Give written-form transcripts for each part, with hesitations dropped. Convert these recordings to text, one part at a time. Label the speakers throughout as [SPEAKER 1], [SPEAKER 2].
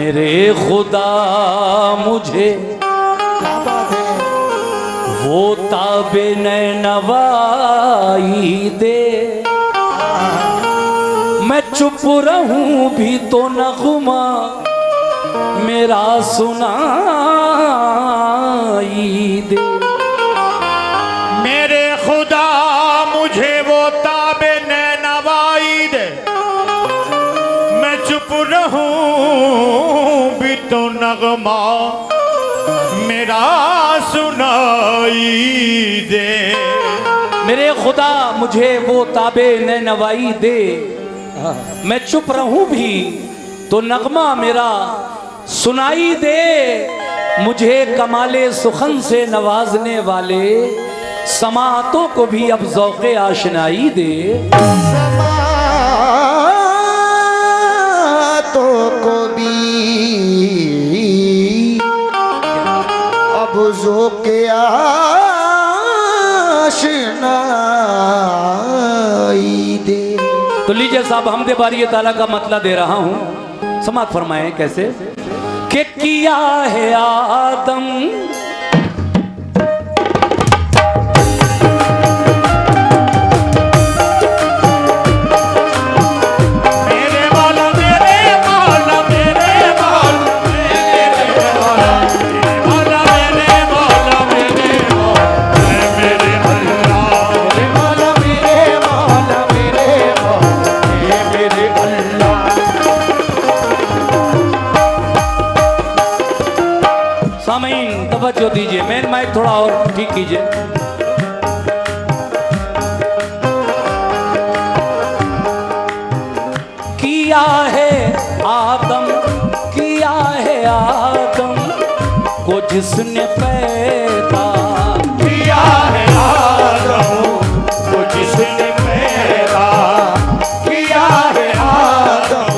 [SPEAKER 1] मेरे खुदा मुझे वो ताबे नवाई दे, मैं चुप रहूं भी तो नगमा मेरा सुनाई दे।
[SPEAKER 2] मेरे खुदा मुझे वो ताबे नवाई दे, मैं चुप रहूं भी तो नगमा मेरा सुनाई दे।
[SPEAKER 1] मेरे खुदा मुझे वो ताबे नवाई दे, मैं चुप रहूं भी तो नगमा मेरा सुनाई दे। मुझे कमाले सुखन से नवाजने वाले समातों को भी अब ज़ौक़े आशनाई दे।
[SPEAKER 3] समातों को भी अब ज़ौक़े आशनाई दे।
[SPEAKER 1] तो लीजिए साहब, हमदे बारी ताला का मतला दे रहा हूं, समात फरमाएं कैसे कि किया है आदम जो दीजिए, मेन माइक थोड़ा और ठीक कीजिए। किया है आदम, किया है आदम को जिसने पैदा,
[SPEAKER 2] किया है आदम को जिसने पैदा, किया है आदम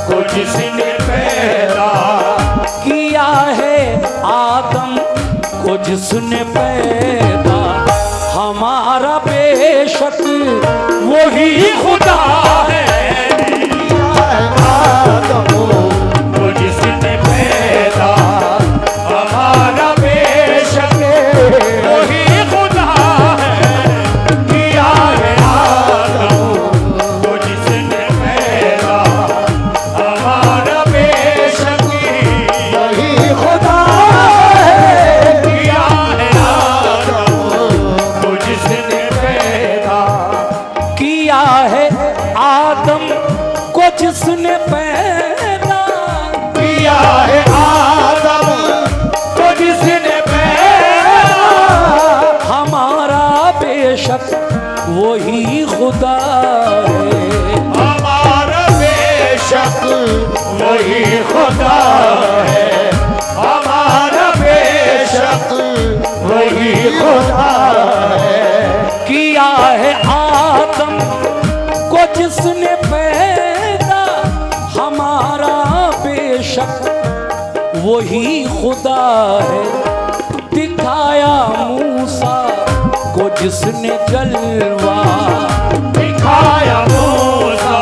[SPEAKER 2] को जिसने पैदा,
[SPEAKER 1] किया है आदम को जिसने पैदा, हमारा बेशक वही खुदा है।
[SPEAKER 2] आदम को जिसने पैदा, हमारा बेशक वही खुदा है। किया है आदम को जिसने पैदा, हमारा बेशक वही खुदा है। किया है आदम को जिसने पैदा,
[SPEAKER 1] किया है आदम को जिसने पैदा,
[SPEAKER 2] किया है आदम को जिसने पैदा,
[SPEAKER 1] हमारा बेशक वही खुदा है।
[SPEAKER 2] हमारा बेशक वही खुदा है, हमारा बेशक वही खुदा है।
[SPEAKER 1] किया है आदम को जिसने पैदा, हमारा बेशक वही खुदा है। दिखाया मूसा को जिसने जलवा,
[SPEAKER 2] दिखाया मूसा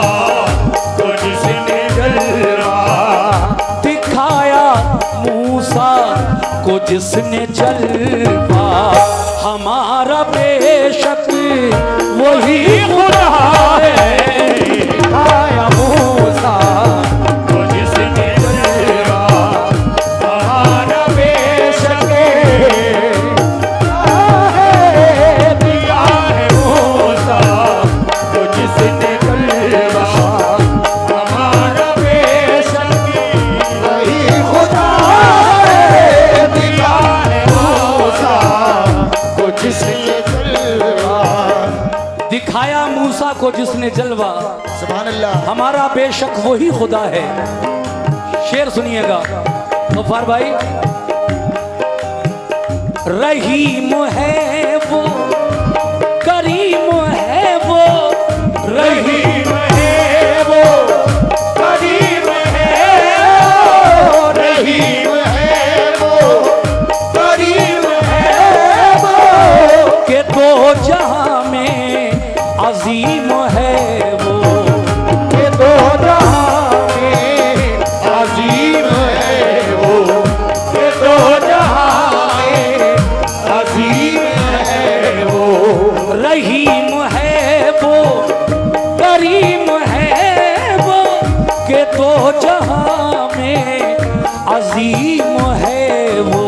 [SPEAKER 2] को जिसने जलवा,
[SPEAKER 1] दिखाया मूसा को जिसने जलवा, हमारा बेशक वही खुदा है।
[SPEAKER 2] दिखाया मूसा को जिसने जलवा, हमारा बेशक दिया है मूसा को जिसने जलवा, हमारा बेशक वही खुदा है। दिया है मूसा को जिसने जलवा,
[SPEAKER 1] दिखाया मूसा को जिसने जलवा,
[SPEAKER 3] सुभान अल्लाह।
[SPEAKER 1] हमारा बेशक वही खुदा है। शेर सुनिएगा गफ्फार भाई। रहीम है वो, करीम है वो,
[SPEAKER 2] रहीम है वो, करीम है वो, रहीम है वो, करीम है वो,
[SPEAKER 1] के दो जहां में अजीम है वो,
[SPEAKER 2] के दो जहां में अजीम
[SPEAKER 1] जहां में अजीम है वो,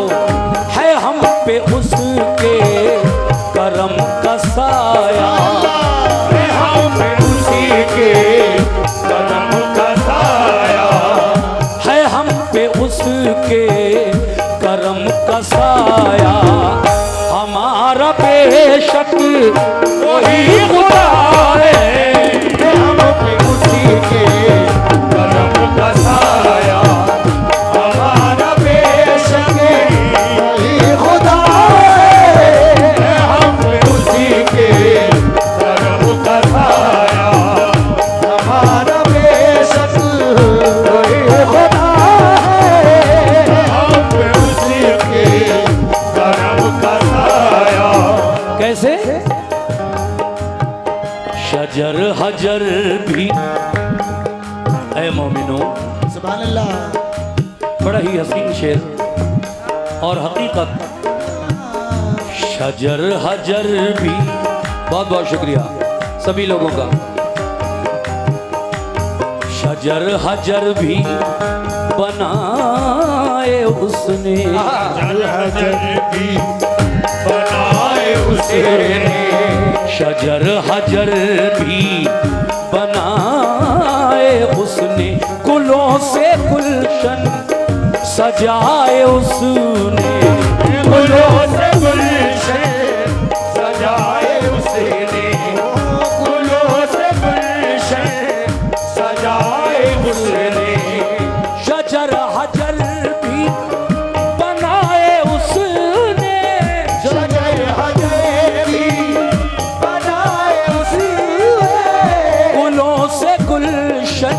[SPEAKER 1] है हम पे उसके करम का साया।
[SPEAKER 2] हम पे उसी के कदम का साया,
[SPEAKER 1] है हम पे उसके करम का साया। हमारा बेशक वही खुदा है,
[SPEAKER 2] हम पे उसी के कदम का साया। हमारा बेशक
[SPEAKER 3] वही खुदा है,
[SPEAKER 2] हम पे उसी के कदम का साया।
[SPEAKER 3] हमारा बेशक वही खुदा है।
[SPEAKER 2] हम पे उसी के कदम का साया।
[SPEAKER 1] कैसे? शजर हजर भी ऐ मोमिनो,
[SPEAKER 3] सुभान अल्लाह।
[SPEAKER 1] बड़ा ही हसीन शेर और हकीकत। शजर हजर भी, बहुत बहुत शुक्रिया सभी लोगों का। शजर हजर भी बनाए उसने,
[SPEAKER 2] हजर भी बनाए उसने,
[SPEAKER 1] शजर हजर भी बनाए उसने, गुलों से गुलशन सजाए उसने।
[SPEAKER 2] गुलों से गुलशन सजाए उसने, गुलों से गुलशन सजाए उसने।
[SPEAKER 1] शजर हजर भी बनाए उसने,
[SPEAKER 3] शजर हजर भी बनाए उसने,
[SPEAKER 1] गुलों से गुलशन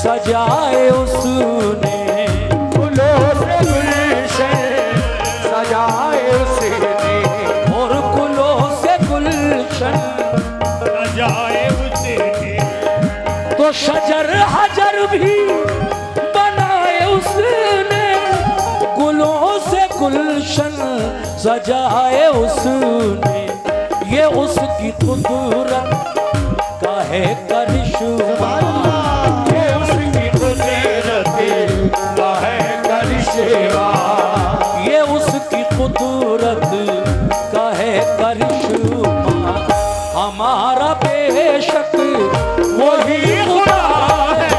[SPEAKER 1] सजाए उसने।
[SPEAKER 2] गुलों से गुलशन सजाए उसने,
[SPEAKER 1] और गुलों से गुलशन
[SPEAKER 2] सजाए उसने।
[SPEAKER 1] तो शजर हजर भी बनाए उसने, गुलों से गुलशन सजाए उसने। ये उसकी कुदरत का है करिश्मा,
[SPEAKER 2] ये उसकी कुदरत का है करिश्मा,
[SPEAKER 1] ये उसकी कुदरत का है करिश्मा। हमारा बेशक वही खुदा है,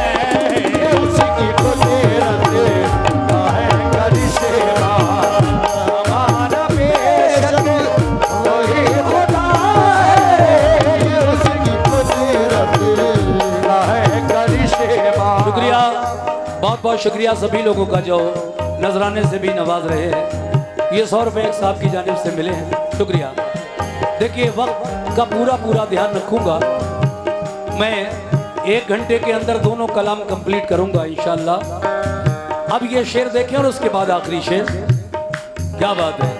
[SPEAKER 3] ये उसकी कुदरत का है करिश्मा। हमारा बेशक वही खुदा है, ये उसकी कुदरत का है करिश्मा।
[SPEAKER 1] शुक्रिया, बहुत बहुत शुक्रिया सभी लोगों का जो नजराने से भी नवाज रहे हैं। ये 100 रुपये एक साहब की जानिब से मिले हैं, शुक्रिया। देखिए वक्त का पूरा ध्यान रखूंगा मैं। 1 घंटे के अंदर दोनों कलाम कंप्लीट करूंगा इंशाल्लाह। अब ये शेर देखें और उसके बाद आखिरी शेर। क्या बात है।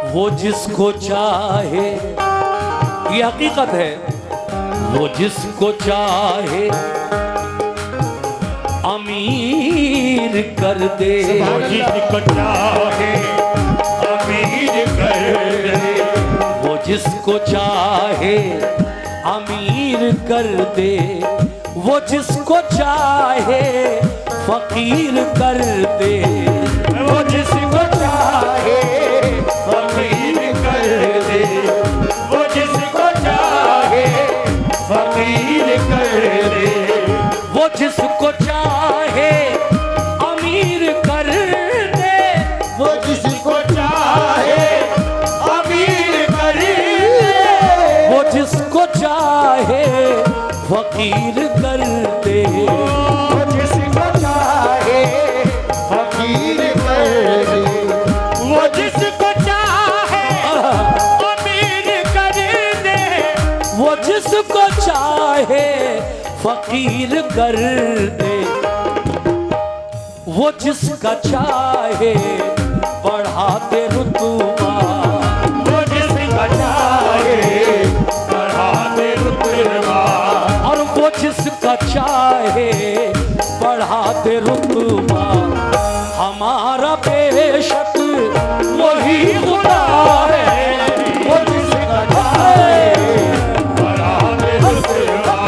[SPEAKER 1] वो जिसको चाहे, ये हकीकत है, वो जिसको चाहे अमीर कर दे,
[SPEAKER 2] जिसको चाहे अमीर कर दे,
[SPEAKER 1] वो जिसको चाहे अमीर कर दे, वो जिसको चाहे फकीर कर दे,
[SPEAKER 2] वो जिसको चाहे फकीर कर दे, वो जिसको चाहे फकीर कर दे,
[SPEAKER 1] वो जिसको चाहे अमीर कर दे,
[SPEAKER 3] वो जिसको चाहे
[SPEAKER 2] अमीर कर
[SPEAKER 1] वो जिसको चाहे फकीर कर दे,
[SPEAKER 2] वो जिसको चाहे
[SPEAKER 3] फकीर कर दे,
[SPEAKER 2] वो जिसको चाहे अमीर कर दे,
[SPEAKER 1] वो जिसको चाहे फकीर कर दे, वो जिसका चाहे बढ़ाते रुतबा,
[SPEAKER 2] वो जिसका चाहे बढ़ाते रुतबा,
[SPEAKER 1] और वो जिसका चाहे बढ़ाते रुतबा। हमारा बेशक वही खुदा है, वो जिसका चाहे
[SPEAKER 2] बढ़ाते रुतबा,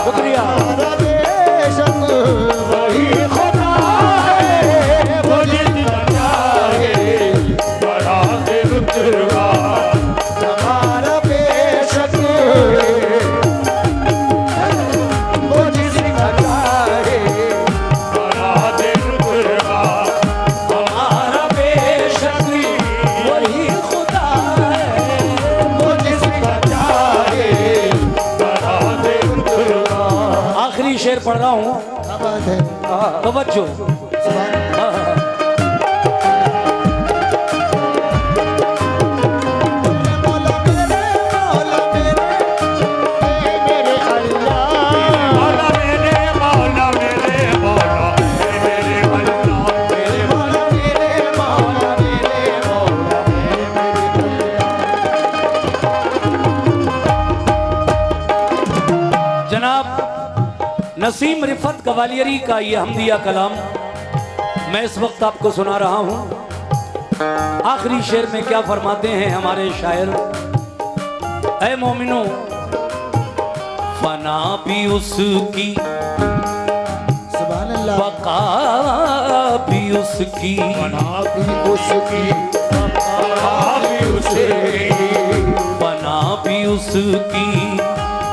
[SPEAKER 1] शुक्रिया।
[SPEAKER 3] बेशक वही खुदा है,
[SPEAKER 2] वो जिसका चाहे बढ़ाते रुतबा,
[SPEAKER 3] हमारा बेशक वो जिसका चाहे
[SPEAKER 2] बढ़ाते रुतबा,
[SPEAKER 1] हमारा बेशक वही खुदा है,
[SPEAKER 3] वो जिसका चाहे
[SPEAKER 2] बढ़ाते रुतबा।
[SPEAKER 1] आखिरी शेर पढ़ रहा हूँ,
[SPEAKER 3] क्या बात है।
[SPEAKER 1] तवज्जो।
[SPEAKER 3] सुभान मौला मेरे, मौला मेरे, मेरे अल्लाह।
[SPEAKER 2] मौला मेरे मौला मेरे मौला मेरे अल्लाह,
[SPEAKER 3] मेरे मौला मेरे, मौला मेरे, मौला मेरे
[SPEAKER 1] जनाब नसीम रिफत गवालियरी का ये हमदिया कलाम मैं इस वक्त आपको सुना रहा हूँ। आखिरी शेर में क्या फरमाते हैं हमारे शायर, ऐ मोमिनो फना भी उसकी,
[SPEAKER 3] सुभान अल्लाह।
[SPEAKER 1] बका भी उसकी,
[SPEAKER 3] भी उसकी
[SPEAKER 2] भी उसे
[SPEAKER 1] फना भी उसकी,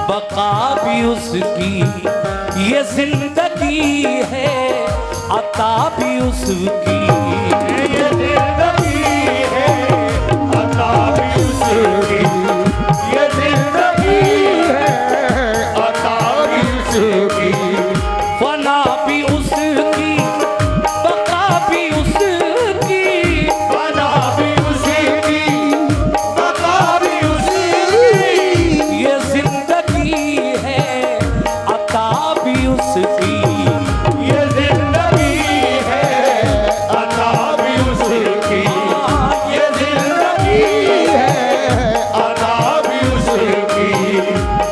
[SPEAKER 1] बका भी उसकी, ये जिंदगी है अता भी उसकी।
[SPEAKER 2] ये जिंदगी है अता भी उसकी, ये जिंदगी है अता भी उसकी,
[SPEAKER 1] फना भी उसकी, बका भी उसकी,
[SPEAKER 2] बना भी उसकी, बका भी उसकी,
[SPEAKER 1] ये जिंदगी है अता भी उसकी।
[SPEAKER 2] ये जिंदगी है अता भी उसकी, ये जिंदगी है अता भी उसकी,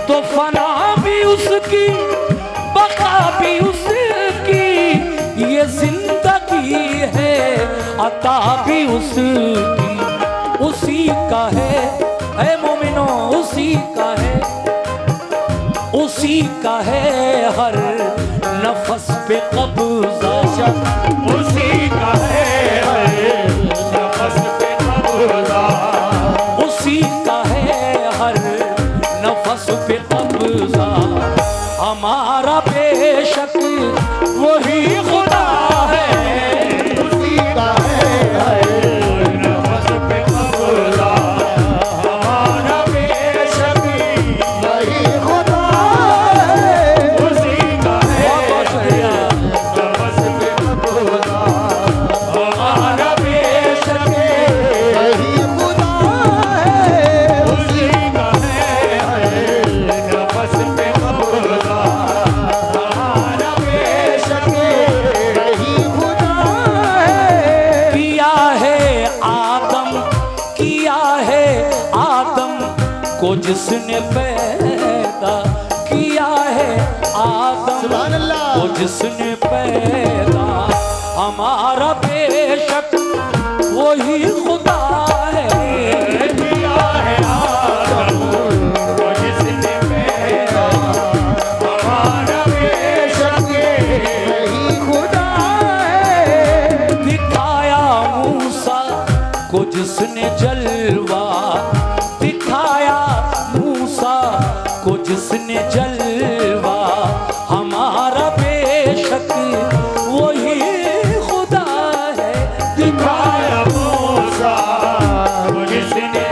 [SPEAKER 1] तो फना भी उसकी, बका भी उसकी, ये जिंदगी है अता भी उसकी। उसी का है ऐ मोमिनो, उसी का है, उसी का है हर नफस पे कब्जा।
[SPEAKER 2] उसी का है नफस पे कब्जा,
[SPEAKER 1] उसी का है हर नफस पे कब्जा। हमारा बेशक वही खुदा है,
[SPEAKER 3] उसी का है
[SPEAKER 2] नफस पे कब्जा, हमारा बेशक
[SPEAKER 3] वही खुदा है।
[SPEAKER 2] उसी का है
[SPEAKER 1] बहुत शुक्रिया।
[SPEAKER 2] नफस पे कब्जा, हमारा बेशक
[SPEAKER 3] वही खुदा है।
[SPEAKER 2] उसी का है नफस पे कब्जा, हमारा बेशक
[SPEAKER 3] वही खुदा है।
[SPEAKER 1] किया है आदम को जिसने पैदा किया है, आदम
[SPEAKER 3] सुभान अल्लाह।
[SPEAKER 1] को जिसने पैदा। हमारा बेशक वही खुदा है,
[SPEAKER 2] किया है आदम को जिसने पैदा, हमारा बेशक
[SPEAKER 3] वही खुदा है।
[SPEAKER 1] दिखाया मूसा को जिसने जलवा, दिखाया मूसा को जिसने जलवा। हमारा बेशक वही खुदा है,
[SPEAKER 2] दिखाया मूसा को जिसने